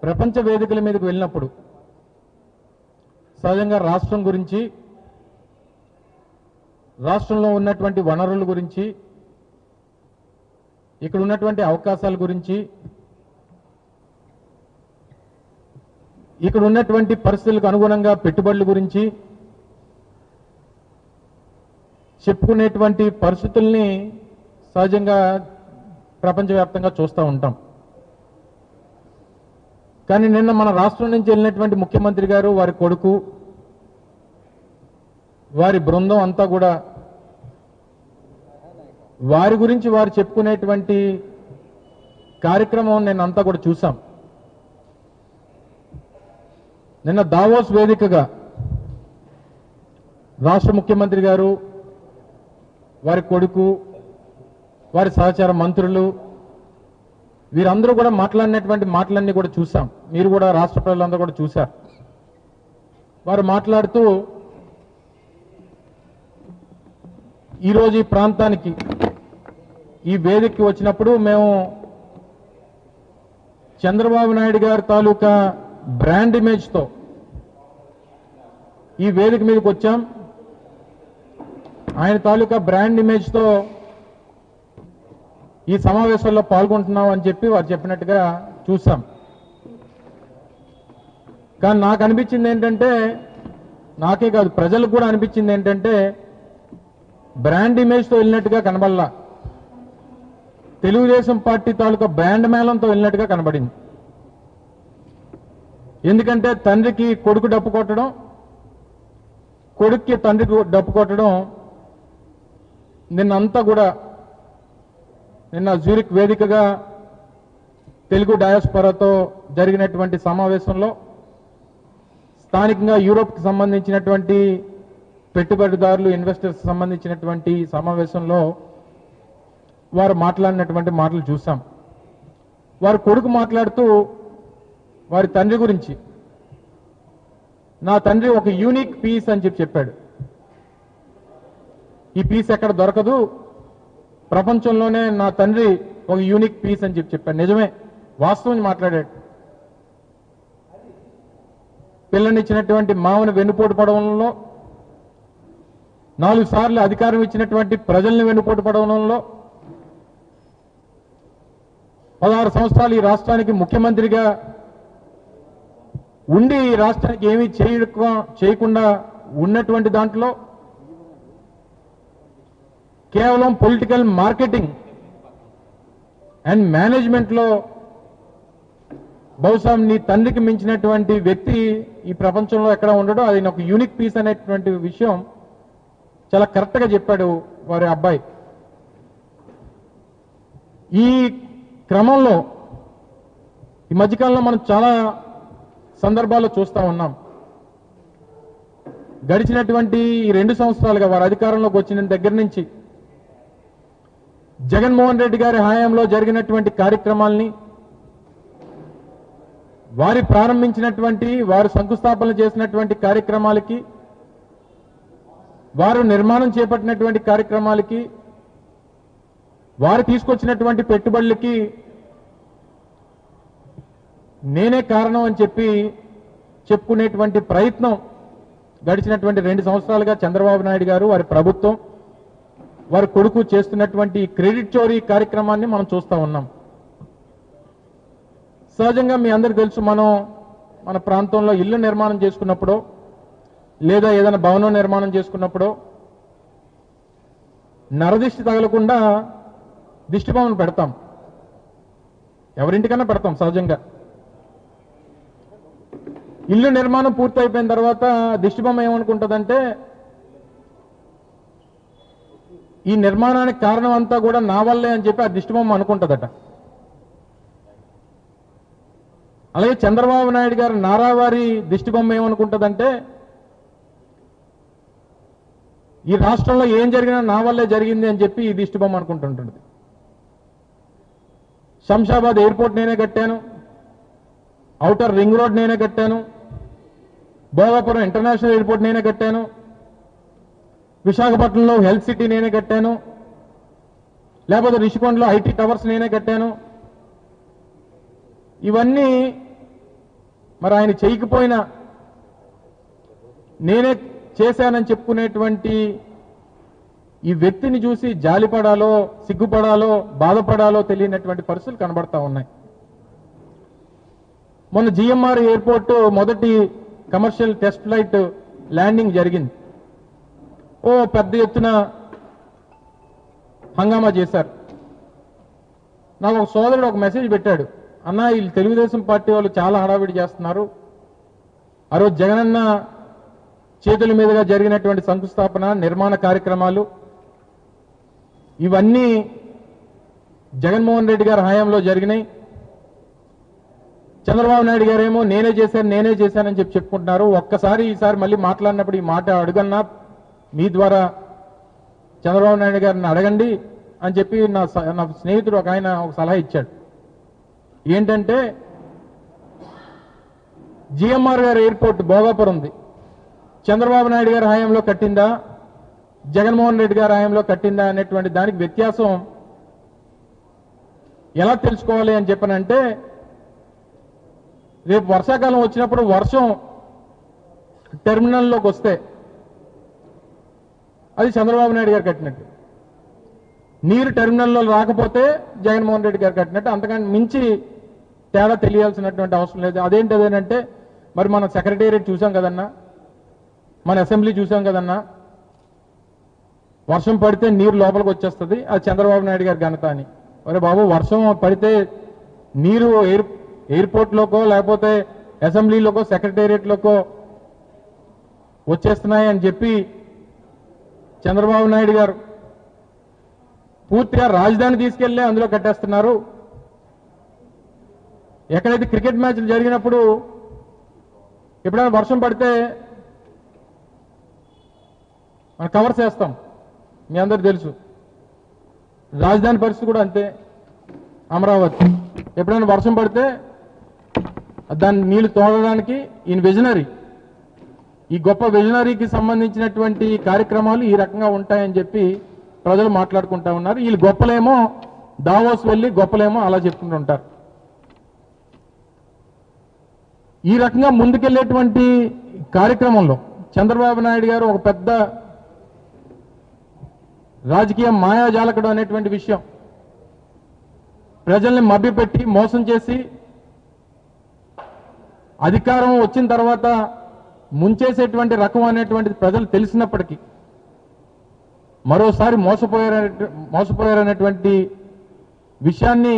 ప్రపంచ వేదికల మీదకి వెళ్ళినప్పుడు సహజంగా రాష్ట్రం గురించి, రాష్ట్రంలో ఉన్నటువంటి వనరుల గురించి, ఇక్కడ ఉన్నటువంటి అవకాశాల గురించి, ఇక్కడ ఉన్నటువంటి పరిస్థితులకు అనుగుణంగా పెట్టుబడుల గురించి చెప్పుకునేటువంటి పరిస్థితుల్ని సహజంగా ప్రపంచవ్యాప్తంగా చూస్తూ ఉంటాం. కానీ నిన్న మన రాష్ట్రం నుంచి వెళ్ళినటువంటి ముఖ్యమంత్రి గారు, వారి కొడుకు, వారి బృందం అంతా కూడా వారి గురించి వారు చెప్పుకునేటువంటి కార్యక్రమం నిన్న అంతా కూడా చూసాం. నిన్న దావోస్ వేదికగా రాష్ట్ర ముఖ్యమంత్రి గారు, వారి కొడుకు, వారి సహచార మంత్రులు వీరందరూ కూడా మాట్లాడినటువంటి మాటలన్నీ కూడా చూసాం. మీరు కూడా రాష్ట్ర ప్రజలందరూ కూడా చూశారు. వారు మాట్లాడుతూ ఈరోజు ఈ ప్రాంతానికి, ఈ వేదికకి వచ్చినప్పుడు మేము చంద్రబాబు నాయుడు గారి తాలూకా బ్రాండ్ ఇమేజ్తో ఈ వేదిక మీదకి వచ్చాం. ఆయన తాలూకా బ్రాండ్ ఇమేజ్తో ఈ సమావేశంలో పాల్గొంటున్నాం అని చెప్పి వారు చెప్పినట్టుగా చూసాం. కానీ నాకు అనిపించింది ఏంటంటే, నాకే కాదు ప్రజలకు కూడా అనిపించింది ఏంటంటే, బ్రాండ్ ఇమేజ్తో వెళ్ళినట్టుగా కనబడలా, తెలుగుదేశం పార్టీ తాలూకా బ్రాండ్ మేళంతో వెళ్ళినట్టుగా కనబడింది. ఎందుకంటే తండ్రికి కొడుకు డప్పు కొట్టడం, కొడుక్కి తండ్రికి డప్పు కొట్టడం నిన్నంతా కూడా నిన్న జ్యూరిక్ వేదికగా తెలుగు డయాస్పోరాతో జరిగినటువంటి సమావేశంలో స్థానికంగా యూరోప్కి సంబంధించినటువంటి పెట్టుబడిదారులు, ఇన్వెస్టర్స్ సంబంధించినటువంటి సమావేశంలో వారు మాట్లాడినటువంటి మాటలు చూసాం. వారి కొడుకు మాట్లాడుతూ వారి తండ్రి గురించి, నా తండ్రి ఒక యూనిక్ పీస్ అని చెప్పాడు. ఈ పీస్ ఎక్కడ దొరకదు, ప్రపంచంలోనే నా తండ్రి ఒక యూనిక్ పీస్ అని చెప్పాడు. నిజమే, వాస్తవం మాట్లాడాడు. పిల్లనిచ్చినటువంటి మామను వెన్నుపోటు పడవడంలో, 4 సార్లు అధికారం ఇచ్చినటువంటి ప్రజల్ని వెన్నుపోటు పడవడంలో, 16 సంవత్సరాలు ఈ రాష్ట్రానికి ముఖ్యమంత్రిగా ఉండి ఈ రాష్ట్రానికి ఏమీ చేయకుండా ఉన్నటువంటి దాంట్లో కేవలం పొలిటికల్ మార్కెటింగ్ అండ్ మేనేజ్మెంట్లో బహుశా నీ తండ్రికి మించినటువంటి వ్యక్తి ఈ ప్రపంచంలో ఎక్కడ ఉండడో, అది ఒక యూనిక్ పీస్ అనేటువంటి విషయం చాలా కరెక్ట్గా చెప్పాడు వారి అబ్బాయి. ఈ క్రమంలో ఈ మధ్యకాలంలో మనం చాలా సందర్భాల్లో చూస్తూ ఉన్నాం. గడిచినటువంటి ఈ 2 సంవత్సరాలుగా వారు అధికారంలోకి వచ్చిన దగ్గర నుంచి జగన్మోహన్ రెడ్డి గారి హయాంలో జరిగినటువంటి కార్యక్రమాల్ని, వారి ప్రారంభించినటువంటి, వారు శంకుస్థాపన చేసినటువంటి కార్యక్రమాలకి, వారు నిర్మాణం చేపట్టినటువంటి కార్యక్రమాలకి, వారు తీసుకొచ్చినటువంటి పెట్టుబడులకి నేనే కారణం అని చెప్పి చెప్పుకునేటువంటి ప్రయత్నం గడిచినటువంటి 2 సంవత్సరాలుగా చంద్రబాబు నాయుడు గారు, వారి ప్రభుత్వం, వారి కొడుకు చేస్తున్నటువంటి క్రెడిట్ చోరీ కార్యక్రమాన్ని మనం చూస్తూ ఉన్నాం. సహజంగా మీ అందరికీ తెలుసు, మనం మన ప్రాంతంలో ఇల్లు నిర్మాణం చేసుకున్నప్పుడు లేదా ఏదైనా భవనం నిర్మాణం చేసుకున్నప్పుడు నరదిష్టి తగలకుండా దిష్టి బొమ్మను పెడతాం. ఎవరింటికన్నా పెడతాం సహజంగా. ఇల్లు నిర్మాణం పూర్తయిపోయిన తర్వాత దిష్టి బొమ్మ ఏమనుకుంటుందంటే, ఈ నిర్మాణానికి కారణం అంతా కూడా నా వల్లే అని చెప్పి ఆ దిష్టి బొమ్మ అనుకుంటుందట. అలాగే చంద్రబాబు నాయుడు గారు నారావారి దిష్టి బొమ్మ ఏమనుకుంటుందంటే, ఈ రాష్ట్రంలో ఏం జరిగినా నా వల్లే జరిగింది అని చెప్పి ఈ దిష్టి బొమ్మ అనుకుంటుంటుంది. శంషాబాద్ ఎయిర్పోర్ట్ నేనే కట్టాను, ఔటర్ రింగ్ రోడ్ నేనే కట్టాను, భోగాపురం ఇంటర్నేషనల్ ఎయిర్పోర్ట్ నేనే కట్టాను, విశాఖపట్నంలో హెల్త్ సిటీ నేనే కట్టాను, లేకపోతే రిషికొండలో ఐటీ టవర్స్ నేనే కట్టాను. ఇవన్నీ మరి ఆయన చేయకపోయినా నేనే చేశానని చెప్పుకునేటువంటి ఈ వ్యక్తిని చూసి జాలిపడాలో సిగ్గుపడాలో బాధపడాలో తెలియనటువంటి పరిస్థితులు కనబడతా ఉన్నాయి. మొన్న జిఎంఆర్ ఎయిర్పోర్ట్ మొదటి కమర్షియల్ టెస్ట్ ఫ్లైట్ ల్యాండింగ్ జరిగింది. ఓ పెద్ద ఎత్తున హంగామా చేశారు. నాకు ఒక సోదరుడు ఒక మెసేజ్ పెట్టాడు, అన్న వీళ్ళు తెలుగుదేశం పార్టీ వాళ్ళు చాలా హడావిడి చేస్తున్నారు. ఆ రోజు జగనన్న చేతుల మీదుగా జరిగినటువంటి శంకుస్థాపన నిర్మాణ కార్యక్రమాలు ఇవన్నీ జగన్మోహన్ రెడ్డి గారి హయాంలో జరిగినాయి. చంద్రబాబు నాయుడు గారేమో నేనే చేశానని చెప్పుకుంటున్నారు. ఒక్కసారి ఈసారి మళ్ళీ మాట్లాడినప్పుడు ఈ మాట అడుగన్నా మీ ద్వారా చంద్రబాబు నాయుడు గారిని అడగండి అని చెప్పి నా స్నేహితుడు ఒక ఆయన ఒక సలహా ఇచ్చాడు. ఏంటంటే జిఎంఆర్ గారి ఎయిర్పోర్ట్ భోగాపురం ఉంది, చంద్రబాబు నాయుడు గారి హయాంలో కట్టిందా జగన్మోహన్ రెడ్డి గారి హయాంలో కట్టిందా అనేటువంటి దానికి వ్యత్యాసం ఎలా తెలుసుకోవాలి అని చెప్పనంటే, రేపు వర్షాకాలం వచ్చినప్పుడు వర్షం టెర్మినల్లోకి వస్తే అది చంద్రబాబు నాయుడు గారు కట్టినట్టు, నీరు టెర్మినల్లో రాకపోతే జగన్మోహన్ రెడ్డి గారు కట్టినట్టు, అంతకని మించి తేడా తెలియాల్సినటువంటి అవసరం లేదు. అదేంటంటే మరి మన సెక్రటేరియట్ చూసాం కదన్నా, మన అసెంబ్లీ చూసాం కదన్నా, వర్షం పడితే నీరు లోపలికి వచ్చేస్తుంది, అది చంద్రబాబు నాయుడు గారి ఘనత అని. ఒరే బాబు, వర్షం పడితే నీరు ఎయిర్పోర్ట్లోకో లేకపోతే అసెంబ్లీలోకో సెక్రటేరియట్లోకో వచ్చేస్తున్నాయి అని చెప్పి చంద్రబాబు నాయుడు గారు పూర్తిగా రాజధాని తీసుకెళ్లే అందులో కట్టేస్తున్నారు. ఎక్కడైతే క్రికెట్ మ్యాచ్లు జరిగినప్పుడు ఎప్పుడైనా వర్షం పడితే మనం కవర్స్ వేస్తాం, మీ అందరూ తెలుసు. రాజధాని పరిస్థితి కూడా అంతే. అమరావతి ఎప్పుడైనా వర్షం పడితే దాన్ని నీళ్లు తోడడానికి ఈయన విజనరీ, ఈ గొప్ప విజనరీకి సంబంధించినటువంటి కార్యక్రమాలు ఈ రకంగా ఉంటాయని చెప్పి ప్రజలు మాట్లాడుకుంటా ఉన్నారు. వీళ్ళు గొప్పలేమో దావోస్ వెళ్ళి గొప్పలేమో అలా చెప్పుకుంటూ ఉంటారు. ఈ రకంగా ముందుకెళ్లేటువంటి కార్యక్రమంలో చంద్రబాబు నాయుడు గారు ఒక పెద్ద రాజకీయ మాయాజాలకుడు అనేటువంటి విషయం, ప్రజల్ని మభ్యపెట్టి మోసం చేసి అధికారం వచ్చిన తర్వాత ముంచేసేటువంటి రకం అనేటువంటిది ప్రజలు తెలిసినప్పటికీ మరోసారి మోసపోయారనేటువంటి విషయాన్ని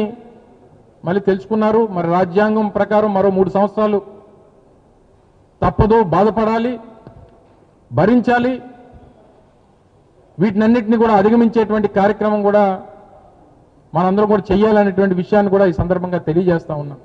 మళ్ళీ తెలుసుకున్నారు. మరి రాజ్యాంగం ప్రకారం మరో 3 సంవత్సరాలు తప్పదు, బాధపడాలి, భరించాలి. వీటినన్నింటినీ కూడా అధిగమించేటువంటి కార్యక్రమం కూడా మనందరం కూడా చేయాలనేటువంటి విషయాన్ని కూడా ఈ సందర్భంగా తెలియజేస్తా ఉన్నాం.